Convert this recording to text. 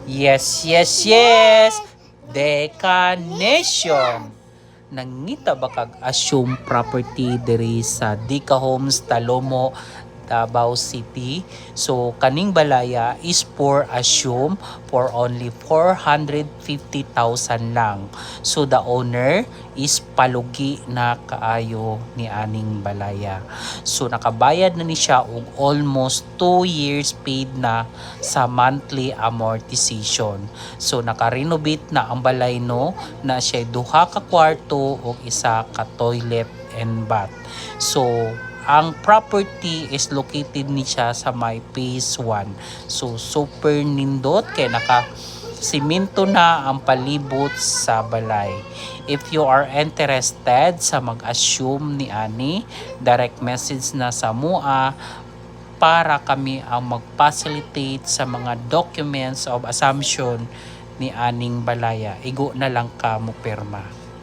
Yes, yes, yes! Decanation! Nangita ba kag assume property diri sa Dika Homes, Talomo, Davao City? So kaning balaya is for assume for only 450,000 lang. So the owner is palugi na kaayo ni aning balaya. So nakabayad na ni siya og almost 2 years paid na sa monthly amortization. So naka-renovate na ang balay no, na siya duha ka kwarto ug isa ka toilet and bath. So ang property is located ni siya sa may phase 1. So super nindot kay naka simento na ang palibot sa balay. If you are interested sa mag-assume ni ani, direct message na sa MUA para kami ang mag-facilitate sa mga documents of assumption ni aning balaya. Igo na lang ka mo pirma.